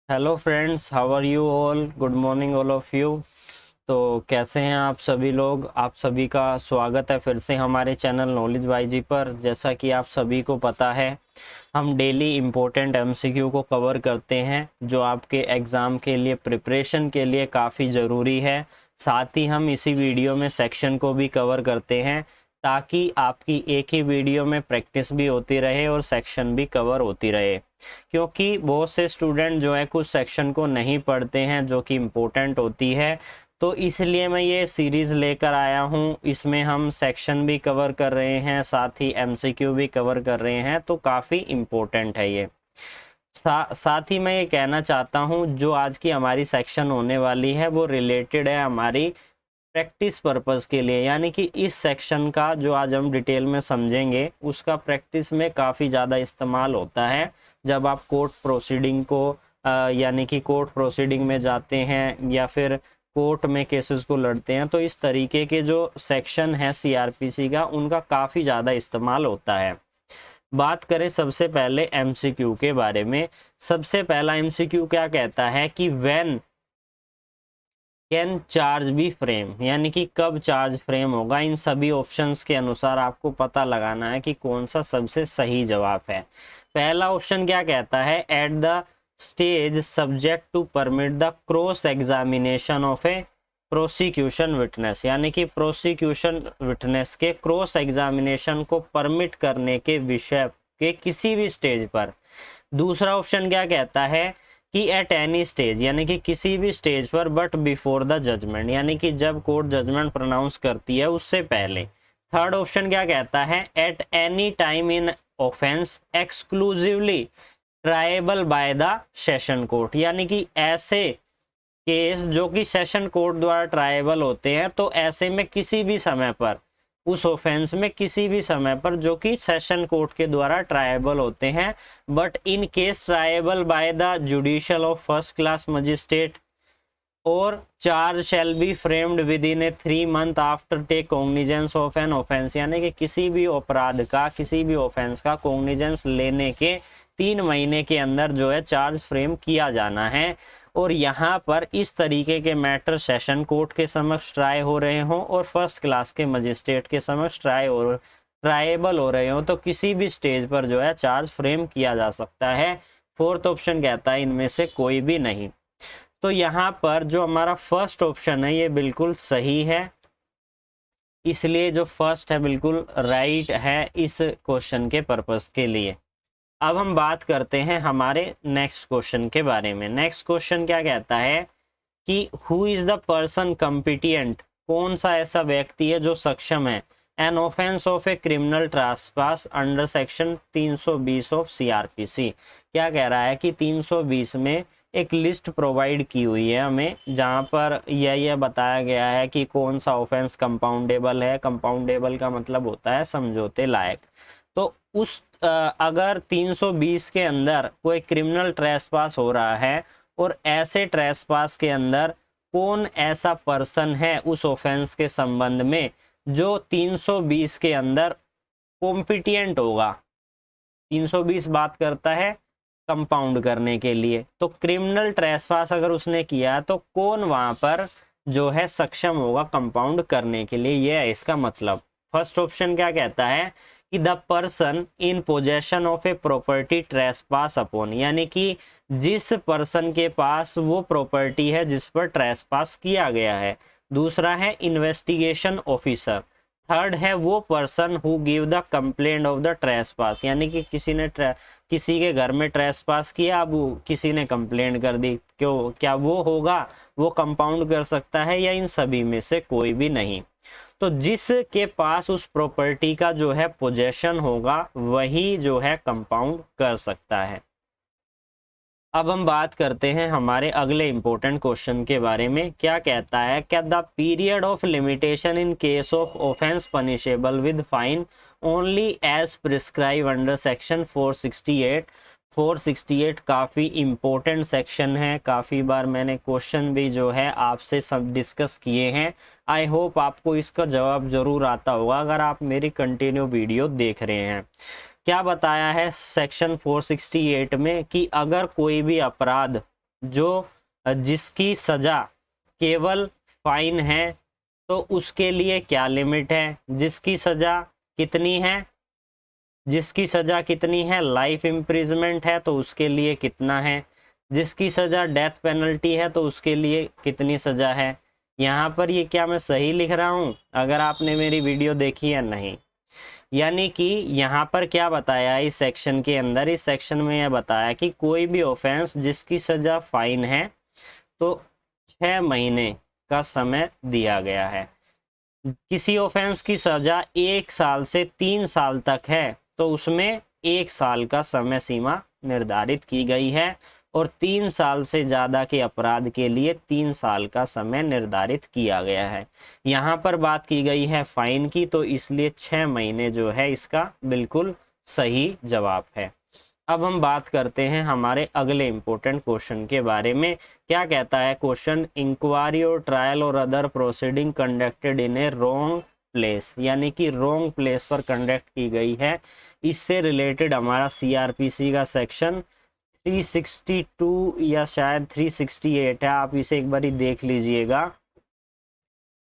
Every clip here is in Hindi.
Hello friends, how are you all. Good morning all of you. तो कैसे हैं आप सभी लोग। आप सभी का स्वागत है फिर से हमारे चैनल नॉलेज बाई जी पर। जैसा कि आप सभी को पता है, हम डेली इम्पोर्टेंट एमसीक्यू को कवर करते हैं जो आपके एग्ज़ाम के लिए प्रिपरेशन के लिए काफ़ी ज़रूरी है। साथ ही हम इसी वीडियो में सेक्शन को भी कवर करते हैं ताकि आपकी एक ही वीडियो में प्रैक्टिस भी होती रहे और सेक्शन भी कवर होती रहे। क्योंकि बहुत से स्टूडेंट जो है कुछ सेक्शन को नहीं पढ़ते हैं जो कि इम्पोर्टेंट होती है, तो इसलिए मैं ये सीरीज़ लेकर आया हूँ। इसमें हम सेक्शन भी कवर कर रहे हैं, साथ ही एमसीक्यू भी कवर कर रहे हैं, तो काफ़ी इम्पोर्टेंट है ये। साथ ही मैं ये कहना चाहता हूँ, जो आज की हमारी सेक्शन होने वाली है वो रिलेटेड है हमारी प्रैक्टिस पर्पस के लिए। यानी कि इस सेक्शन का जो आज हम डिटेल में समझेंगे उसका प्रैक्टिस में काफ़ी ज़्यादा इस्तेमाल होता है। जब आप कोर्ट प्रोसीडिंग को यानी कि कोर्ट प्रोसीडिंग में जाते हैं या फिर कोर्ट में केसेस को लड़ते हैं, तो इस तरीके के जो सेक्शन है सीआरपीसी का, उनका काफ़ी ज़्यादा इस्तेमाल होता है। बात करें सबसे पहले एमसीक्यू के बारे में। सबसे पहला एमसीक्यू क्या कहता है कि when can charge be frame, यानी कि कब चार्ज फ्रेम होगा। इन सभी ऑप्शंस के अनुसार आपको पता लगाना है कि कौन सा सबसे सही जवाब है। पहला ऑप्शन क्या कहता है, at the stage subject to permit the cross examination of a prosecution witness, यानी कि प्रोसिक्यूशन विटनेस के क्रॉस एग्जामिनेशन को परमिट करने के विषय के किसी भी स्टेज पर। दूसरा ऑप्शन क्या कहता है कि एट एनी स्टेज, यानी कि किसी भी स्टेज पर, बट बिफोर द जजमेंट, यानी कि जब कोर्ट जजमेंट प्रोनाउंस करती है उससे पहले। थर्ड ऑप्शन क्या कहता है, at any time in offence exclusively triable by the session court, यानी कि ऐसे केस जो कि सेशन कोर्ट द्वारा ट्राएबल होते हैं, तो ऐसे में किसी भी समय पर, उस ऑफेंस में किसी भी समय पर जो कि सेशन कोर्ट के द्वारा ट्राएबल होते हैं, but in case triable by the judicial of first class magistrate और charge shall be framed within a 3 month after take cognizance of an offence, यानी कि किसी भी अपराध का, किसी भी ऑफेंस का कॉग्निजेंस लेने के 3 महीने के अंदर जो है चार्ज फ्रेम किया जाना है। और यहाँ पर इस तरीके के मैटर सेशन कोर्ट के समक्ष ट्राई हो रहे हों और फर्स्ट क्लास के मजिस्ट्रेट के समक्ष ट्राएबल हो रहे हों, तो किसी भी स्टेज पर जो है चार्ज फ्रेम किया जा सकता है। फोर्थ ऑप्शन कहता है इनमें से कोई भी नहीं। तो यहाँ पर जो हमारा फर्स्ट ऑप्शन है ये बिल्कुल सही है, इसलिए जो फर्स्ट है बिल्कुल राइट है इस क्वेश्चन के पर्पस के लिए। अब हम बात करते हैं हमारे नेक्स्ट क्वेश्चन के बारे में। नेक्स्ट क्वेश्चन क्या कहता है कि who is the person competent, कौन सा ऐसा व्यक्ति है जो सक्षम है, an offence of a criminal trespass under section 320 of CrPC. क्या कह रहा है कि 320 में एक लिस्ट प्रोवाइड की हुई है हमें, जहां पर यह बताया गया है कि कौन सा ऑफेंस कंपाउंडेबल है। कंपाउंडेबल का मतलब होता है समझौते लायक। तो उस अगर 320 के अंदर कोई क्रिमिनल ट्रेसपास हो रहा है और ऐसे ट्रेसपास के अंदर कौन ऐसा पर्सन है उस ऑफेंस के संबंध में जो 320 के अंदर कॉम्पिटिएंट होगा। 320 बात करता है कंपाउंड करने के लिए, तो क्रिमिनल ट्रेसपास अगर उसने किया तो कौन वहां पर जो है सक्षम होगा कंपाउंड करने के लिए, यह है इसका मतलब। फर्स्ट ऑप्शन क्या कहता है कि the person in possession of a property trespass upon, यानी कि जिस पर्सन के पास वो प्रॉपर्टी है जिस पर ट्रेसपास किया गया है। दूसरा है इन्वेस्टिगेशन ऑफिसर। थर्ड है वो person who give the complaint of the trespass, यानी कि किसी के घर में ट्रेसपास किया, अब किसी ने कंप्लेंट कर दी, क्यों, क्या वो होगा, वो कंपाउंड कर सकता है, या इन सभी में से कोई भी नहीं। तो जिसके पास उस प्रॉपर्टी का जो है पोजेशन होगा वही जो है कंपाउंड कर सकता है। अब हम बात करते हैं हमारे अगले इंपॉर्टेंट क्वेश्चन के बारे में। क्या कहता है, क्या the period of limitation in case of offence punishable with fine only as prescribe under section 468। 468 काफ़ी इम्पोर्टेंट सेक्शन है, काफ़ी बार मैंने क्वेश्चन भी जो है आपसे सब डिस्कस किए हैं। आई होप आपको इसका जवाब ज़रूर आता होगा अगर आप मेरी कंटिन्यू वीडियो देख रहे हैं। क्या बताया है सेक्शन 468 में कि अगर कोई भी अपराध जो जिसकी सजा केवल फाइन है तो उसके लिए क्या लिमिट है, जिसकी सजा कितनी है, जिसकी सजा कितनी है, लाइफ इम्प्रिजमेंट है तो उसके लिए कितना है, जिसकी सजा डेथ पेनल्टी है तो उसके लिए कितनी सजा है। यहाँ पर ये क्या मैं सही लिख रहा हूँ, अगर आपने मेरी वीडियो देखी है नहीं। यानी कि यहाँ पर क्या बताया इस सेक्शन के अंदर, इस सेक्शन में यह बताया कि कोई भी ऑफेंस जिसकी सजा फाइन है तो 6 महीने का समय दिया गया है। किसी ऑफेंस की सजा 1 साल से 3 साल तक है तो उसमें 1 साल का समय सीमा निर्धारित की गई है, और 3 साल से ज़्यादा के अपराध के लिए 3 साल का समय निर्धारित किया गया है। यहाँ पर बात की गई है फाइन की, तो इसलिए 6 महीने जो है इसका बिल्कुल सही जवाब है। अब हम बात करते हैं हमारे अगले इंपॉर्टेंट क्वेश्चन के बारे में। क्या कहता है क्वेश्चन, इंक्वायरी और ट्रायल और other proceeding conducted in A wrong place, यानी कि रॉन्ग प्लेस पर कंडक्ट की गई है। इससे रिलेटेड हमारा सीआरपीसी का सेक्शन 362 या शायद 368 है, आप इसे एक बार देख लीजिएगा।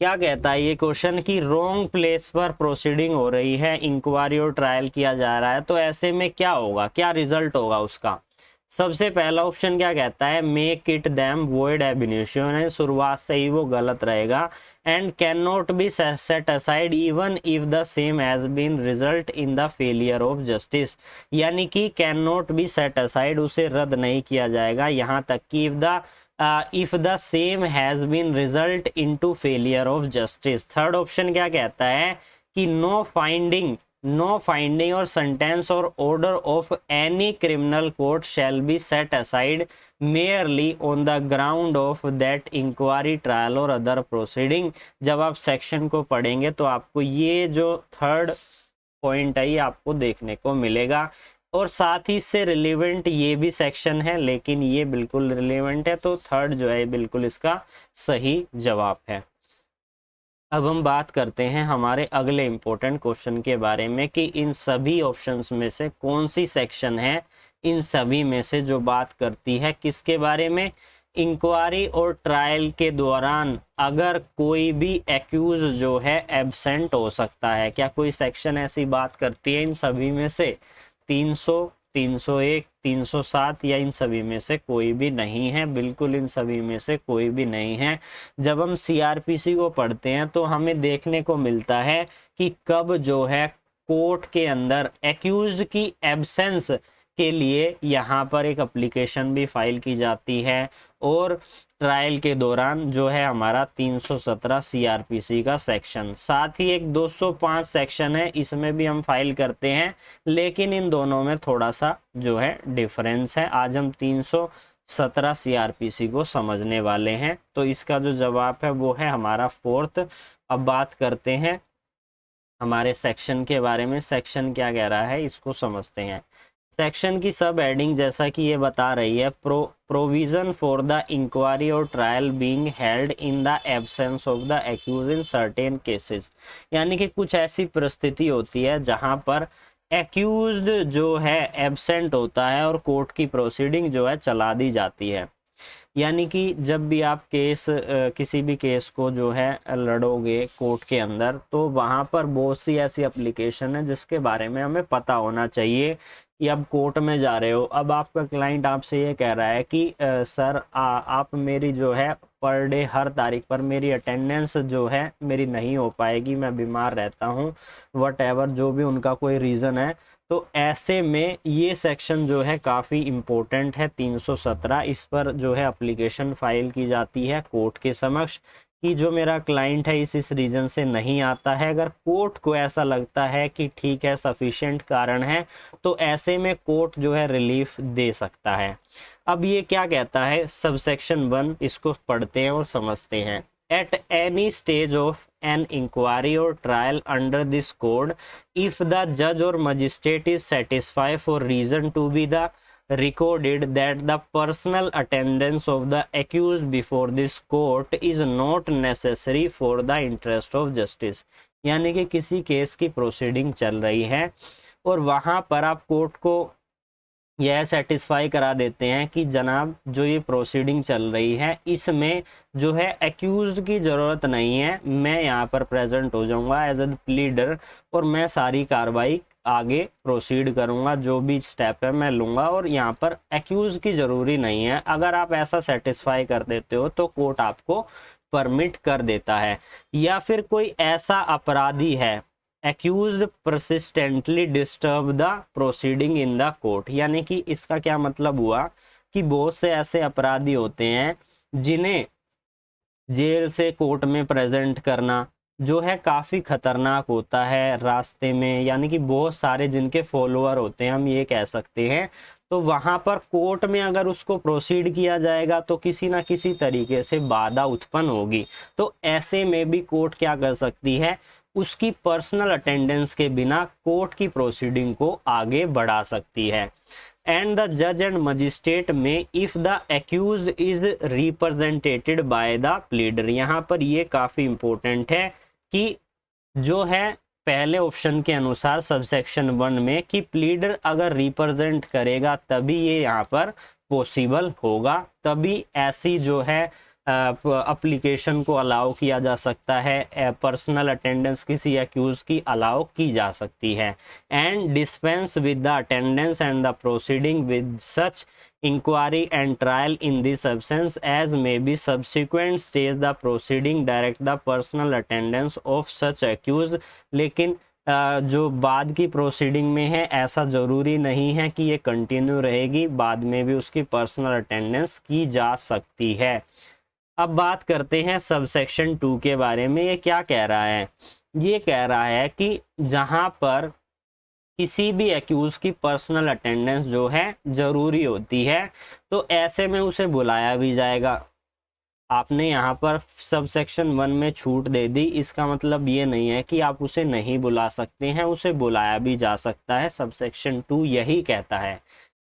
क्या कहता है ये क्वेश्चन कि रॉन्ग प्लेस पर प्रोसीडिंग हो रही है, इंक्वायरी और ट्रायल किया जा रहा है, तो ऐसे में क्या होगा, क्या रिजल्ट होगा उसका। सबसे पहला ऑप्शन क्या कहता है, make it them void ab initio, है शुरुआत से ही वो गलत रहेगा। And can not be set aside even if the same has been result in the failure of justice, यानी कि can not be set aside, उसे रद्द नहीं किया जाएगा यहाँ तक कि if the same has been result into failure of justice। Third option क्या कहता है कि नो फाइंडिंग और सेंटेंस और order of any criminal court shall be set aside merely on the ground of that inquiry trial और अदर प्रोसीडिंग। जब आप सेक्शन को पढ़ेंगे तो आपको ये जो थर्ड पॉइंट है ये आपको देखने को मिलेगा, और साथ ही इससे रिलेवेंट ये भी सेक्शन है, लेकिन ये बिल्कुल रिलेवेंट है, तो थर्ड जो है बिल्कुल इसका सही जवाब है। अब हम बात करते हैं हमारे अगले इंपॉर्टेंट क्वेश्चन के बारे में कि इन सभी ऑप्शंस में से कौन सी सेक्शन है इन सभी में से जो बात करती है किसके बारे में, इंक्वायरी और ट्रायल के दौरान अगर कोई भी एक्यूज जो है एब्सेंट हो सकता है। क्या कोई सेक्शन ऐसी बात करती है इन सभी में से, 300, 301, 307 या इन सभी में से कोई भी नहीं है, बिल्कुल इन सभी में से कोई भी नहीं है। जब हम सीआरपीसी को पढ़ते हैं तो हमें देखने को मिलता है कि कब जो है कोर्ट के अंदर एक्यूज की एब्सेंस के लिए यहाँ पर एक एप्लीकेशन भी फाइल की जाती है, और ट्रायल के दौरान जो है हमारा 317 सीआरपीसी का सेक्शन, साथ ही एक 205 सेक्शन है, इसमें भी हम फाइल करते हैं, लेकिन इन दोनों में थोड़ा सा जो है डिफरेंस है। आज हम 317 सीआरपीसी को समझने वाले हैं, तो इसका जो जवाब है वो है हमारा फोर्थ। अब बात करते हैं हमारे सेक्शन के बारे में, सेक्शन क्या कह रहा है इसको समझते हैं। सेक्शन की सब हेडिंग जैसा कि ये बता रही है, प्रोविजन फॉर द इंक्वायरी और trial being held in the absence of the accused in certain cases, यानी कि कुछ ऐसी परिस्थिति होती है जहां पर एक्यूज्ड जो है एब्सेंट होता है और कोर्ट की प्रोसीडिंग जो है चला दी जाती है। यानी कि जब भी आप किसी भी केस को जो है लड़ोगे कोर्ट के अंदर, तो वहाँ पर बहुत सी ऐसी एप्लीकेशन है जिसके बारे में हमें पता होना चाहिए कि अब कोर्ट में जा रहे हो, अब आपका क्लाइंट आपसे ये कह रहा है कि सर आप मेरी जो है पर डे हर तारीख पर मेरी अटेंडेंस जो है मेरी नहीं हो पाएगी, मैं बीमार रहता हूँ, वट एवर जो भी उनका कोई रीज़न है। तो ऐसे में ये सेक्शन जो है काफ़ी इम्पोर्टेंट है, 317, इस पर जो है एप्लीकेशन फाइल की जाती है कोर्ट के समक्ष कि जो मेरा क्लाइंट है इस रीजन से नहीं आता है। अगर कोर्ट को ऐसा लगता है कि ठीक है सफिशिएंट कारण है, तो ऐसे में कोर्ट जो है रिलीफ दे सकता है। अब ये क्या कहता है सबसेक्शन 1, इसको पढ़ते हैं और समझते हैं। At any stage of an inquiry or trial under this code, if the judge or magistrate is satisfied for reason to be the recorded that the personal attendance of the accused before this court is not necessary for the interest of justice, यानी कि किसी केस की प्रोसीडिंग चल रही है और वहां पर आप कोर्ट को यह सेटिस्फाई करा देते हैं कि जनाब जो ये प्रोसीडिंग चल रही है इसमें जो है एक्यूज्ड की ज़रूरत नहीं है, मैं यहाँ पर प्रेजेंट हो जाऊँगा एज ए प्लीडर और मैं सारी कार्रवाई आगे प्रोसीड करूँगा, जो भी स्टेप है मैं लूँगा और यहाँ पर एक्यूज की ज़रूरी नहीं है। अगर आप ऐसा सेटिस्फाई कर देते हो तो कोर्ट आपको परमिट कर देता है। या फिर कोई ऐसा अपराधी है, accused persistently disturb the proceeding in the court, यानी कि इसका क्या मतलब हुआ कि बहुत से ऐसे अपराधी होते हैं जिन्हें जेल से कोर्ट में प्रेजेंट करना जो है काफ़ी खतरनाक होता है रास्ते में, यानी कि बहुत सारे जिनके फॉलोअर होते हैं, हम ये कह सकते हैं। तो वहाँ पर कोर्ट में अगर उसको प्रोसीड किया जाएगा तो किसी ना किसी तरीके से बाधा उत्पन्न होगी। तो ऐसे में भी कोर्ट क्या कर सकती है, उसकी पर्सनल अटेंडेंस के बिना कोर्ट की प्रोसीडिंग को आगे बढ़ा सकती है। एंड द जज एंड मजिस्ट्रेट में if the accused is represented by the pleader. यहाँ पर ये काफ़ी इंपॉर्टेंट है कि जो है पहले ऑप्शन के अनुसार सबसेक्शन 1 में कि प्लीडर अगर रिप्रेजेंट करेगा तभी ये यहाँ पर पॉसिबल होगा, तभी ऐसी जो है एप्लीकेशन को अलाउ किया जा सकता है, पर्सनल अटेंडेंस किसी एक्यूज की अलाउ की जा सकती है। And dispense with the attendance and the proceeding with such inquiry and trial in this absence as may be subsequent stage the proceeding direct the personal attendance of such accused. लेकिन जो बाद की प्रोसीडिंग में है ऐसा ज़रूरी नहीं है कि ये कंटिन्यू रहेगी, बाद में भी उसकी पर्सनल अटेंडेंस की जा सकती है। अब बात करते हैं सबसेक्शन 2 के बारे में। ये क्या कह रहा है, ये कह रहा है कि जहां पर किसी भी एक्यूज की पर्सनल अटेंडेंस जो है ज़रूरी होती है तो ऐसे में उसे बुलाया भी जाएगा। आपने यहाँ पर सबसेक्शन 1 में छूट दे दी, इसका मतलब ये नहीं है कि आप उसे नहीं बुला सकते हैं, उसे बुलाया भी जा सकता है। सबसेक्शन 2 यही कहता है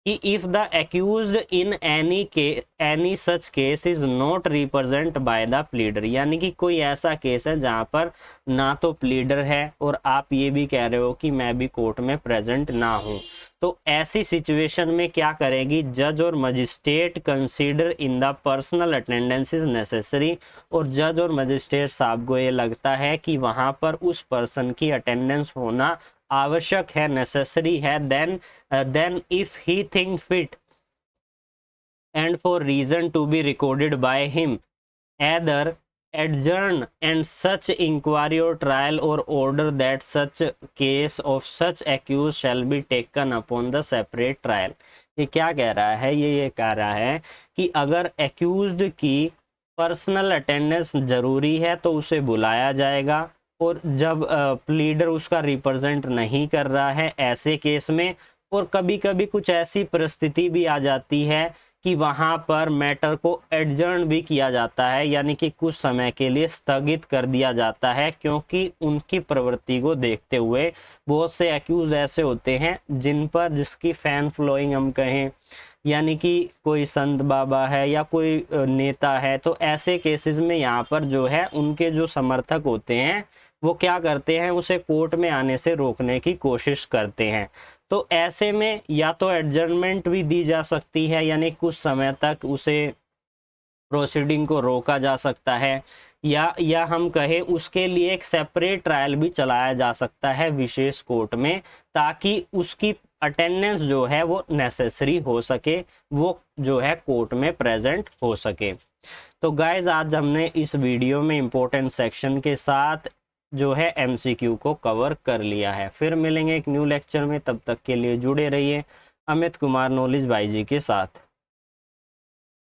कि if the accused in any such case is not represent by the pleader, यानी कि कोई ऐसा केस है जहां पर ना तो प्लीडर है और आप ये भी कह रहे हो कि मैं भी कोर्ट में प्रेजेंट ना हूं, तो ऐसी सिचुएशन में क्या करेगी जज और magistrate consider in the personal attendance is necessary, और जज और मजिस्ट्रेट साहब को ये लगता है कि वहां पर उस पर्सन की अटेंडेंस होना आवश्यक है, नेसेसरी है, then if he think fit and for reason to be recorded by him either adjourn and such inquiry or trial or order that such case of such accused shall be taken upon the separate trial। ये क्या कह रहा है, ये कह रहा है कि अगर एक्यूज्ड की पर्सनल अटेंडेंस जरूरी है तो उसे बुलाया जाएगा, और जब प्लीडर उसका रिप्रेजेंट नहीं कर रहा है ऐसे केस में, और कभी कभी कुछ ऐसी परिस्थिति भी आ जाती है कि वहाँ पर मैटर को एडजर्न भी किया जाता है, यानी कि कुछ समय के लिए स्थगित कर दिया जाता है, क्योंकि उनकी प्रवृत्ति को देखते हुए बहुत से एक्यूज ऐसे होते हैं जिसकी फैन फॉलोइंग हम कहें, यानी कि कोई संत बाबा है या कोई नेता है, तो ऐसे केसेस में यहाँ पर जो है उनके जो समर्थक होते हैं वो क्या करते हैं, उसे कोर्ट में आने से रोकने की कोशिश करते हैं। तो ऐसे में या तो एडजर्नमेंट भी दी जा सकती है, यानी कुछ समय तक उसे प्रोसीडिंग को रोका जा सकता है, या हम कहें उसके लिए एक सेपरेट ट्रायल भी चलाया जा सकता है विशेष कोर्ट में, ताकि उसकी अटेंडेंस जो है वो नेसेसरी हो सके, वो जो है कोर्ट में प्रेजेंट हो सके। तो गाइज आज हमने इस वीडियो में इम्पोर्टेंट सेक्शन के साथ जो है एमसीक्यू को कवर कर लिया है। फिर मिलेंगे एक न्यू लेक्चर में, तब तक के लिए जुड़े रहिए अमित कुमार नॉलेज भाई जी के साथ।